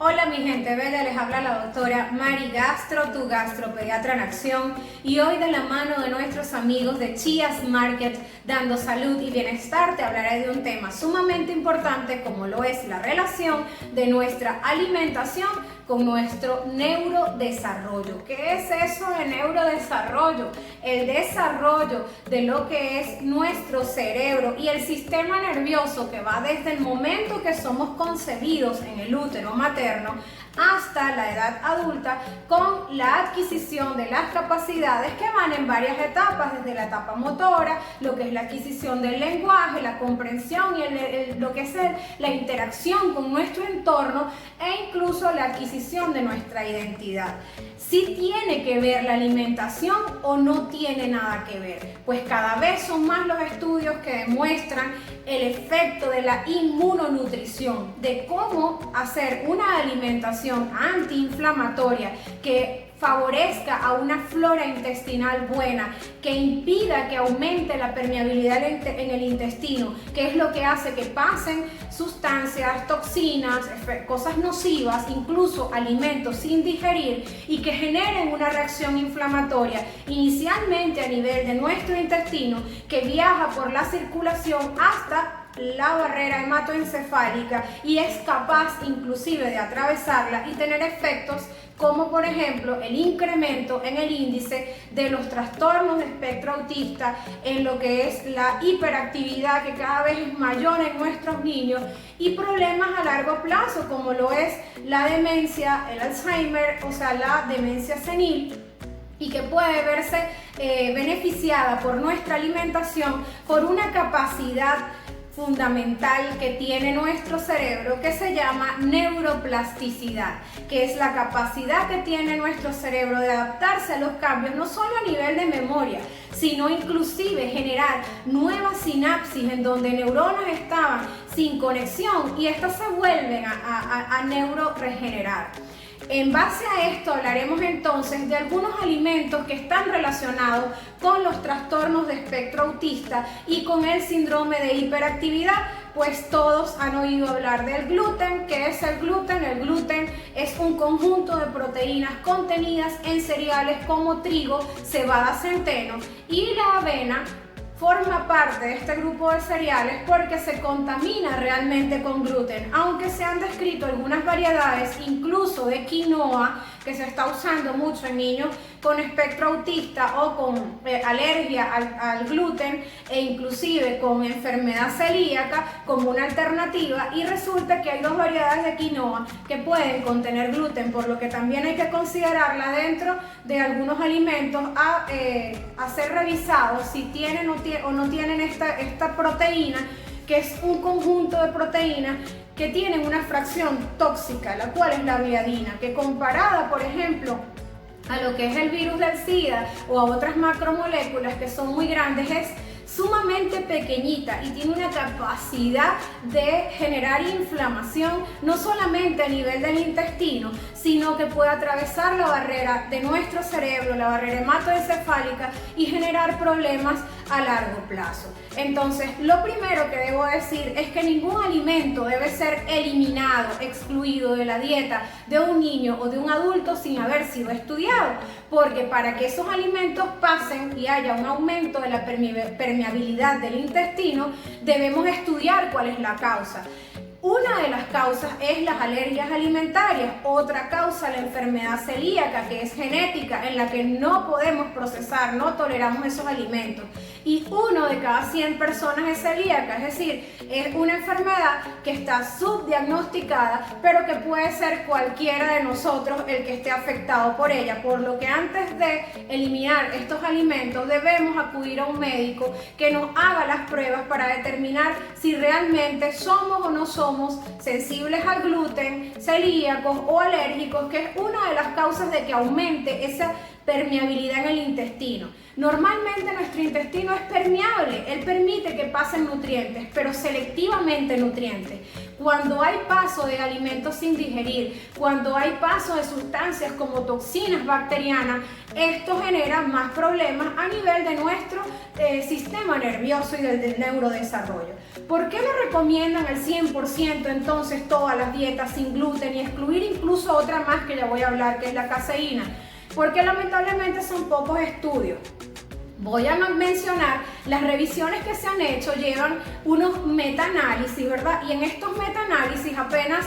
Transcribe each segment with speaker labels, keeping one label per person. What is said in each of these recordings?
Speaker 1: Hola mi gente bella, les habla la doctora Mari Gastro, tu gastropediatra en acción, y hoy de la mano de nuestros amigos de Chias Market, dando salud y bienestar, te hablaré de un tema sumamente importante como lo es la relación de nuestra alimentación con nuestro neurodesarrollo. ¿Qué es eso de neurodesarrollo? El desarrollo de lo que es nuestro cerebro y el sistema nervioso que va desde el momento que somos concebidos en el útero materno hasta la edad adulta, con la adquisición de las capacidades que van en varias etapas, desde la etapa motora, lo que es la adquisición del lenguaje, la comprensión y lo que es la interacción con nuestro entorno e incluso la adquisición de nuestra identidad. ¿Sí tiene que ver la alimentación o no tiene nada que ver? Pues cada vez son más los estudios que demuestran el efecto de la inmunonutrición, de cómo hacer una alimentación antiinflamatoria que favorezca a una flora intestinal buena, que impida que aumente la permeabilidad en el intestino, que es lo que hace que pasen sustancias, toxinas, cosas nocivas, incluso alimentos sin digerir, y que generen una reacción inflamatoria inicialmente a nivel de nuestro intestino, que viaja por la circulación hasta la barrera hematoencefálica y es capaz inclusive de atravesarla y tener efectos como por ejemplo el incremento en el índice de los trastornos de espectro autista, en lo que es la hiperactividad que cada vez es mayor en nuestros niños, y problemas a largo plazo como lo es la demencia, el Alzheimer, o sea la demencia senil, y que puede verse beneficiada por nuestra alimentación, por una capacidad fundamental que tiene nuestro cerebro, que se llama neuroplasticidad, que es la capacidad que tiene nuestro cerebro de adaptarse a los cambios, no solo a nivel de memoria, sino inclusive generar nuevas sinapsis en donde neuronas estaban sin conexión y estas se vuelven a neuroregenerar. En base a esto hablaremos entonces de algunos alimentos que están relacionados con los trastornos de espectro autista y con el síndrome de hiperactividad, pues todos han oído hablar del gluten. ¿Qué es el gluten? El gluten es un conjunto de proteínas contenidas en cereales como trigo, cebada, centeno, y la avena forma parte de este grupo de cereales porque se contamina realmente con gluten, aunque se han descrito algunas variedades, incluso de quinoa, que se está usando mucho en niños con espectro autista o con alergia al gluten, e inclusive con enfermedad celíaca como una alternativa, y resulta que hay dos variedades de quinoa que pueden contener gluten, por lo que también hay que considerarla dentro de algunos alimentos a ser revisados si tienen o no tienen esta proteína, que es un conjunto de proteínas que tienen una fracción tóxica, la cual es la gliadina, que comparada, por ejemplo, a lo que es el virus del SIDA o a otras macromoléculas que son muy grandes, es sumamente pequeñita y tiene una capacidad de generar inflamación no solamente a nivel del intestino, sino que puede atravesar la barrera de nuestro cerebro, la barrera hematoencefálica, y generar problemas a largo plazo. Entonces, lo primero que debo decir es que ningún alimento debe ser eliminado, excluido de la dieta de un niño o de un adulto sin haber sido estudiado, porque para que esos alimentos pasen y haya un aumento de la permeabilidad del intestino, debemos estudiar cuál es la causa. Una de las causas es las alergias alimentarias, otra causa la enfermedad celíaca, que es genética, en la que no podemos procesar, no toleramos esos alimentos, y 1 de cada 100 personas es celíaca, es decir, es una enfermedad que está subdiagnosticada, pero que puede ser cualquiera de nosotros el que esté afectado por ella, por lo que antes de eliminar estos alimentos debemos acudir a un médico que nos haga las pruebas para determinar si realmente somos o no somos sensibles al gluten, celíacos o alérgicos, que es una de las causas de que aumente esa permeabilidad en el intestino. Normalmente nuestro intestino es permeable, él permite que pasen nutrientes, pero selectivamente nutrientes. Cuando hay paso de alimentos sin digerir, cuando hay paso de sustancias como toxinas bacterianas, esto genera más problemas a nivel de nuestro sistema nervioso y del neurodesarrollo. ¿Por qué no recomiendan al 100% entonces todas las dietas sin gluten y excluir incluso otra más que ya voy a hablar, que es la caseína? Porque lamentablemente son pocos estudios. Voy a mencionar las revisiones que se han hecho, llevan unos metaanálisis, ¿verdad? Y en estos metaanálisis apenas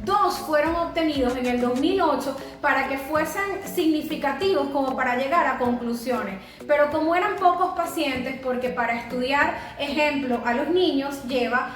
Speaker 1: 2 fueron obtenidos en el 2008 para que fuesen significativos como para llegar a conclusiones. Pero como eran pocos pacientes, porque para estudiar, ejemplo, a los niños lleva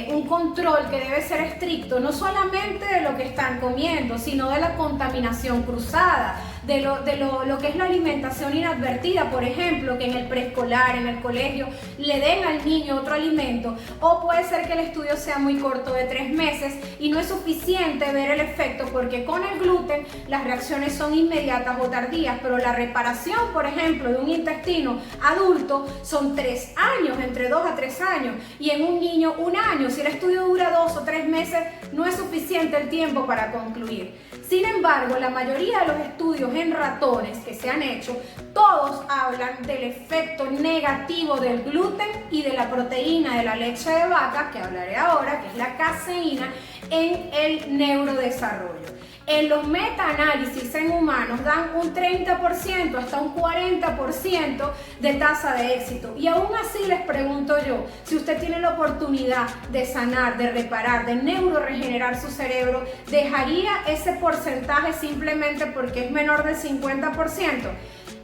Speaker 1: un control que debe ser estricto, no solamente de lo que están comiendo, sino de la contaminación cruzada, de lo que es la alimentación inadvertida, por ejemplo, que en el preescolar, en el colegio, le den al niño otro alimento, o puede ser que el estudio sea muy corto, de 3 meses, y no es suficiente ver el efecto, porque con el gluten las reacciones son inmediatas o tardías, pero la reparación, por ejemplo, de un intestino adulto son 3 años, entre 2 a 3 años, y en un niño 1 año. Si el estudio dura 2 o 3 meses, no es suficiente el tiempo para concluir. Sin embargo, la mayoría de los estudios en ratones que se han hecho, todos hablan del efecto negativo del gluten y de la proteína de la leche de vaca, que hablaré ahora, que es la caseína, en el neurodesarrollo. En los metaanálisis en humanos dan un 30% hasta un 40% de tasa de éxito. Y aún así les pregunto yo, si usted tiene la oportunidad de sanar, de reparar, de neuroregenerar su cerebro, ¿dejaría ese porcentaje simplemente porque es menor del 50%?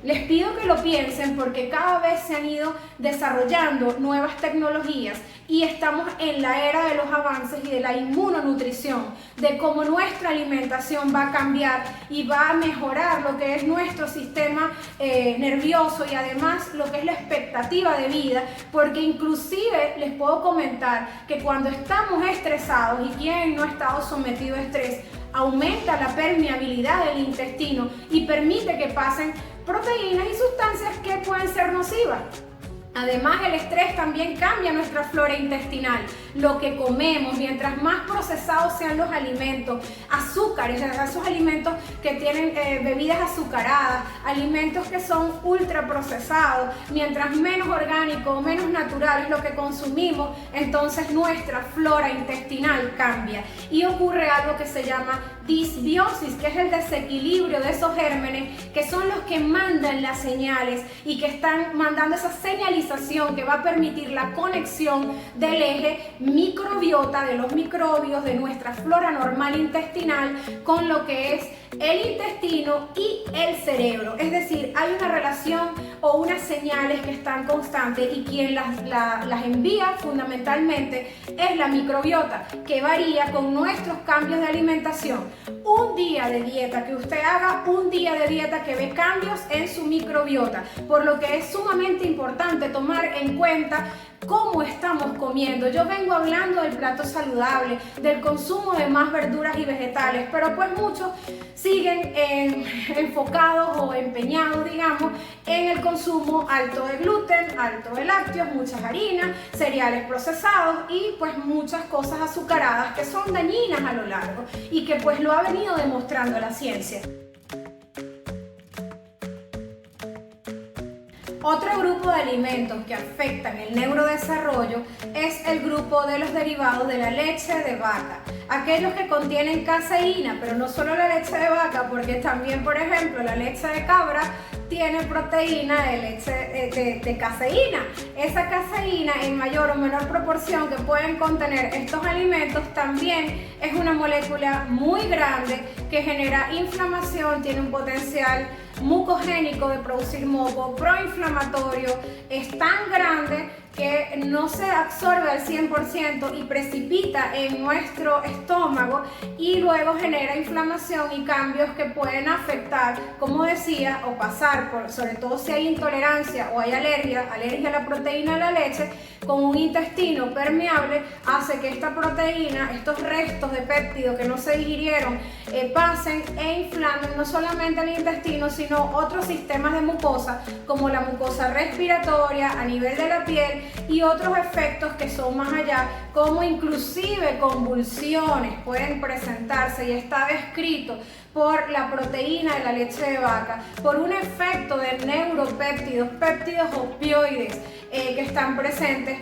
Speaker 1: Les pido que lo piensen porque cada vez se han ido desarrollando nuevas tecnologías y estamos en la era de los avances y de la inmunonutrición, de cómo nuestra alimentación va a cambiar y va a mejorar lo que es nuestro sistema nervioso y además lo que es la expectativa de vida, porque inclusive les puedo comentar que cuando estamos estresados, y quien no ha estado sometido a estrés, aumenta la permeabilidad del intestino y permite que pasen proteínas y sustancias que pueden ser nocivas. Además, el estrés también cambia nuestra flora intestinal, lo que comemos, mientras más procesados sean los alimentos, azúcares, esos alimentos que tienen bebidas azucaradas, alimentos que son ultra procesados, mientras menos orgánico o menos natural es lo que consumimos, entonces nuestra flora intestinal cambia y ocurre algo que se llama disbiosis, que es el desequilibrio de esos gérmenes que son los que mandan las señales y que están mandando esa señalización que va a permitir la conexión del eje microbiota, de los microbios de nuestra flora normal intestinal con lo que es el intestino y el cerebro. Es decir, hay una relación o unas señales que están constantes y quien las envía fundamentalmente es la microbiota, que varía con nuestros cambios de alimentación. Un día de dieta, que usted haga un día de dieta que ve cambios en su microbiota, por lo que es sumamente importante tomar en cuenta cómo estamos comiendo. Yo vengo hablando del plato saludable, del consumo de más verduras y vegetales, pero pues muchos siguen enfocados o empeñados, digamos, en el consumo alto de gluten, alto de lácteos, muchas harinas, cereales procesados y pues muchas cosas azucaradas que son dañinas a lo largo y que pues lo ha venido demostrando la ciencia. Otro grupo de alimentos que afectan el neurodesarrollo es el grupo de los derivados de la leche de vaca. Aquellos que contienen caseína, pero no solo la leche de vaca, porque también, por ejemplo, la leche de cabra tiene proteína de leche de caseína. Esa caseína en mayor o menor proporción que pueden contener estos alimentos también es una molécula muy grande que genera inflamación, tiene un potencial mucogénico de producir moco, proinflamatorio, es tan grande que no se absorbe al 100% y precipita en nuestro estómago y luego genera inflamación y cambios que pueden afectar, como decía, o pasar por, sobre todo si hay intolerancia o hay alergia a la proteína de la leche, con un intestino permeable, hace que esta proteína, estos restos de péptido que no se digirieron, pasen e inflamen no solamente el intestino, sino otros sistemas de mucosa, como la mucosa respiratoria, a nivel de la piel, y otros efectos que son más allá, como inclusive convulsiones pueden presentarse, y está descrito por la proteína de la leche de vaca, por un efecto de neuropéptidos, péptidos opioides que están presentes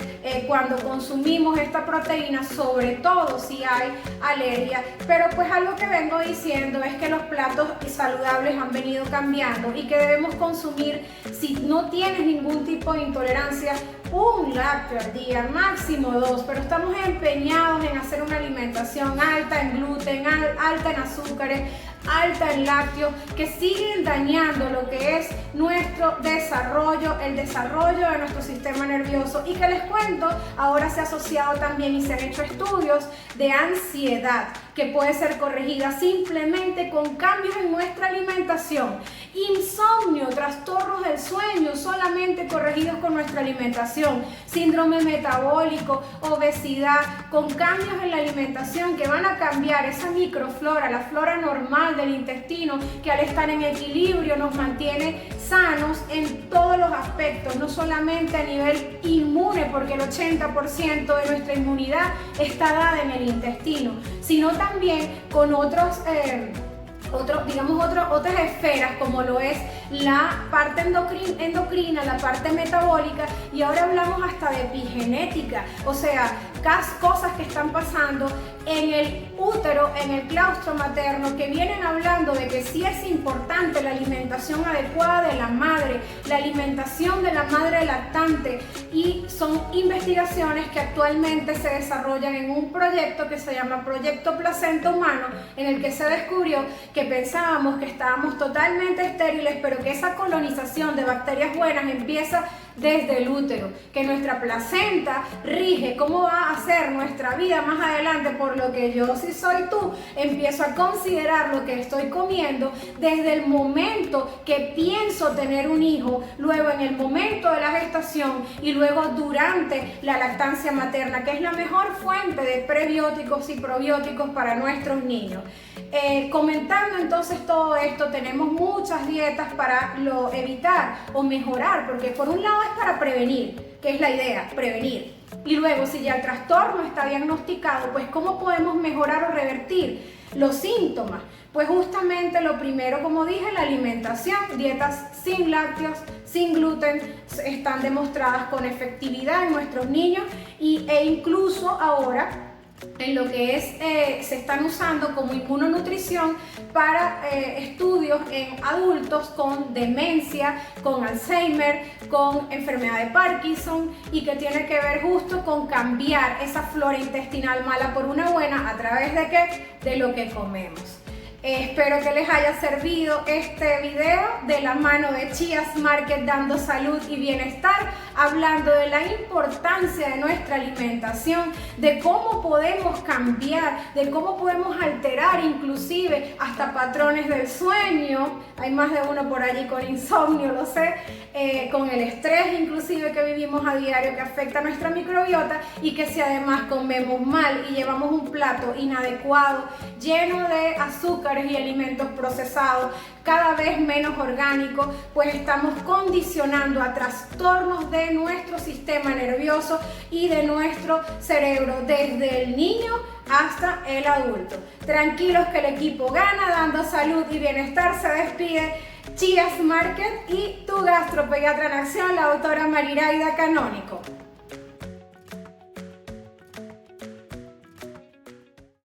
Speaker 1: cuando consumimos esta proteína, sobre todo si hay alergia. Pero pues algo que vengo diciendo es que los platos saludables han venido cambiando y que debemos consumir, si no tienes ningún tipo de intolerancia, un lácteo al día, máximo 2, pero estamos empeñados en hacer una alimentación alta en gluten, alta en azúcares, alta en lácteos, que siguen dañando lo que es nuestro desarrollo, el desarrollo de nuestro sistema nervioso, y que les cuento, ahora se ha asociado también y se han hecho estudios de ansiedad que puede ser corregida simplemente con cambios en nuestra alimentación. Insomnio, trastornos del sueño, solamente corregidos con nuestra alimentación. Síndrome metabólico, obesidad, con cambios en la alimentación que van a cambiar esa microflora, la flora normal del intestino, que al estar en equilibrio nos mantiene sanos en todos los aspectos, no solamente a nivel inmune, porque el 80% de nuestra inmunidad está dada en el intestino, sino también con otras esferas, como lo es la parte endocrina, la parte metabólica, y ahora hablamos hasta de epigenética, o sea, cosas que están pasando en el útero, en el claustro materno, que vienen hablando de que sí es importante la alimentación adecuada de la madre, la alimentación de la madre lactante, y son investigaciones que actualmente se desarrollan en un proyecto que se llama Proyecto Placenta Humano, en el que se descubrió que pensábamos que estábamos totalmente estériles, pero que esa colonización de bacterias buenas empieza desde el útero, que nuestra placenta rige cómo va a ser nuestra vida más adelante, por lo que yo, si soy tú, empiezo a considerar lo que estoy comiendo desde el momento que pienso tener un hijo, luego en el momento de la gestación y luego durante la lactancia materna, que es la mejor fuente de prebióticos y probióticos para nuestros niños. Comentando entonces todo esto, tenemos muchas dietas para evitar o mejorar, porque por un lado es para prevenir, que es la idea, prevenir. Y luego, si ya el trastorno está diagnosticado, pues ¿cómo podemos mejorar o revertir los síntomas? Pues justamente lo primero, como dije, la alimentación. Dietas sin lácteos, sin gluten, están demostradas con efectividad en nuestros niños, e incluso ahora en lo que es, se están usando como inmunonutrición para estudios en adultos con demencia, con Alzheimer, con enfermedad de Parkinson, y que tiene que ver justo con cambiar esa flora intestinal mala por una buena. ¿A través de qué? De lo que comemos. Espero que les haya servido este video de la mano de Chías Market, dando salud y bienestar, hablando de la importancia de nuestra alimentación, de cómo podemos cambiar, de cómo podemos alterar inclusive hasta patrones del sueño. Hay más de uno por allí con insomnio, lo sé, con el estrés inclusive que vivimos a diario, que afecta a nuestra microbiota, y que si además comemos mal y llevamos un plato inadecuado, lleno de azúcar y alimentos procesados, cada vez menos orgánicos, pues estamos condicionando a trastornos de nuestro sistema nervioso y de nuestro cerebro, desde el niño hasta el adulto. Tranquilos que el equipo gana, dando salud y bienestar. Se despide Chías Market y tu gastropediatra en acción, la doctora Mariraida Canónico.